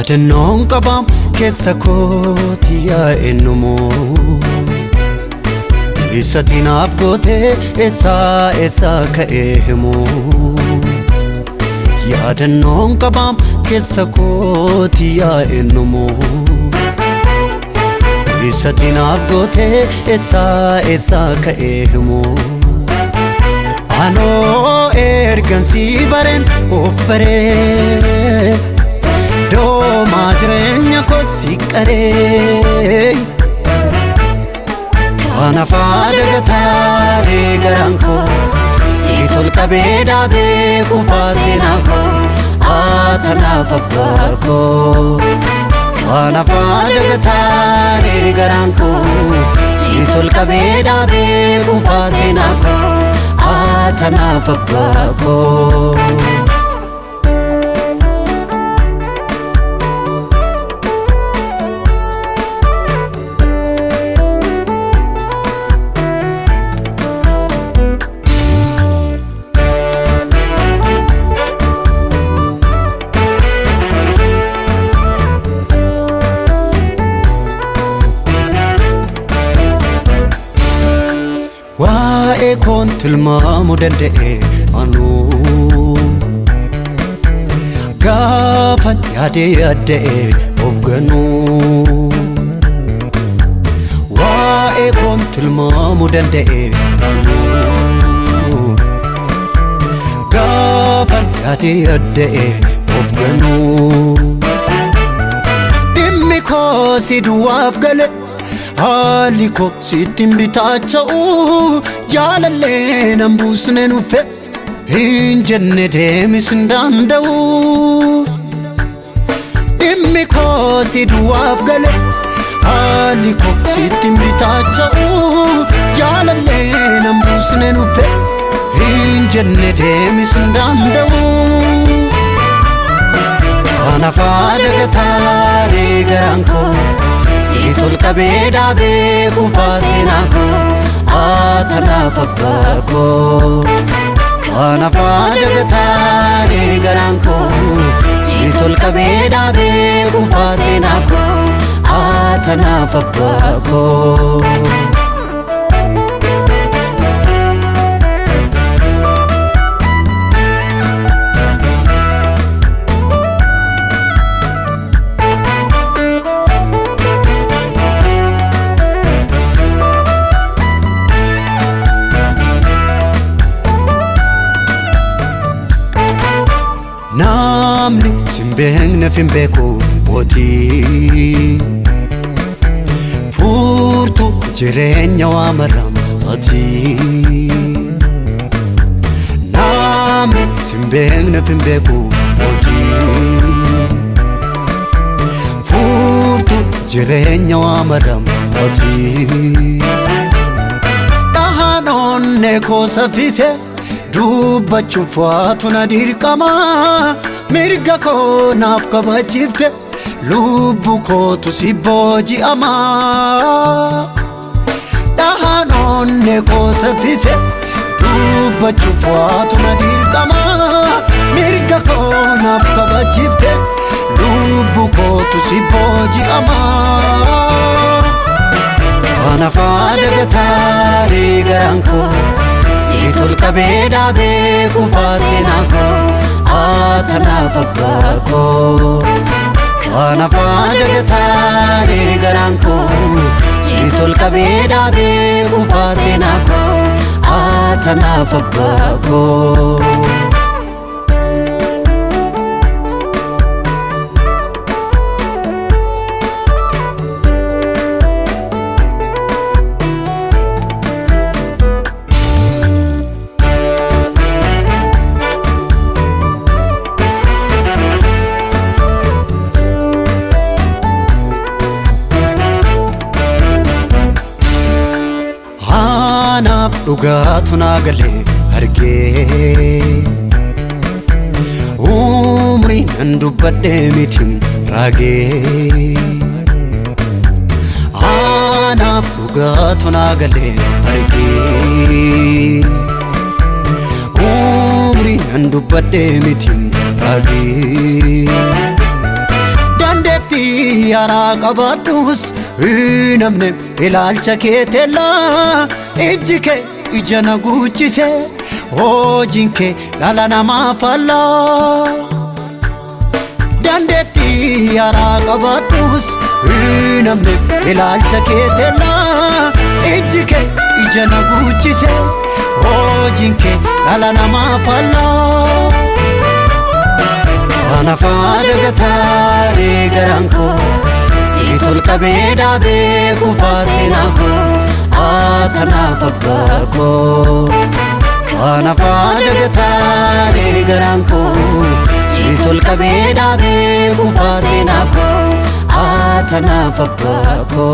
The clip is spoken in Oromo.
Yaadannoon qabaam keessa kooti yaa'ennumoo Isati naaf gootee eessaa ka'ee himoo Yaadannoon qabaam keessa kooti yaa'ennumoo Isati naaf gootee eessaa ka'ee himoo Anoo ergansii bareen of baree Doomaa jireenya koosi qaree Kana faada taaree garaan koo Si tolqabee dhaabee kufaa seenaa koo Atanaaf abbaa koo Kana faada taaree garaan koo Si tolqabee dhaabee kufaa seenaa koo Atanaaf abbaa koo Waa'ee koon tilmaamuu danda'e anuu Gaafan yaadee of ganuu Waa'ee koon tilmaamuu danda'e anuu Gaafan yaadee of ganuu Dhimmi koo si duwwaaf gale Haali koo sittin bitaacha'uu Jaalallee nan buusne nufe Hin jenne deemis hin danda'u Dhimmi koo si duwwaaf gale Haali koo sittin bitaacha'uu Jaalallee nan buusne nufe Hin jenne deemis hin danda'u Kana faada taaree garaan koo Si tolqabee dhaabee kufaa seenaa koo Atanaaf abbaa koo Kana faada taaree garaan koo Si tolqabee dhaabee kufaa seenaa koo Atanaaf abbaa koo Namni simbeekne finbeeku mootii Furtuu jireenya waa maramaatii Namni simbeekne finbeeku mootii Furtuu jireenya waa maramaatii Dhahaanoonne koo saffise Dubbachuuf waatu na dirqama Mirga koo naaf kabachiifte Lubbu kootu si booji'ama Dhahaanoonne koo saffise Dubbachuuf waatu na dirqama Mirga koo naaf kabachiifte Lubbu kootu si booji'ama Kana faada taaree garaan koo Si tolqabee dhaabee kufaa seenaa koo Atanaaf abbaa koo Kana faada taaree garaan koo Si tolqabee dhaabee kufaa seenaa koo Atanaaf abbaa koo Dhugaatu naa galee argee Umriin nan dubbadhee mitiin raagee Anaaf dhugaatu naa galee argee Umriin nan dubbadhee mitiin raagee dandeetti yaraa qabaadhus namne ilaalcha keetella ijji kee ija na guchise hojiin kee dhala namaa falla dandeetti yaraa qabaadhus namne ilaalcha keetella ijji kee ija na guchise hojiin kee dhala namaa falla ana faada gataare garanko Situl kabeda be kufasinako atana fabbako Kana fada gatare garanko Situl kabeda be kufasinako atana fabbako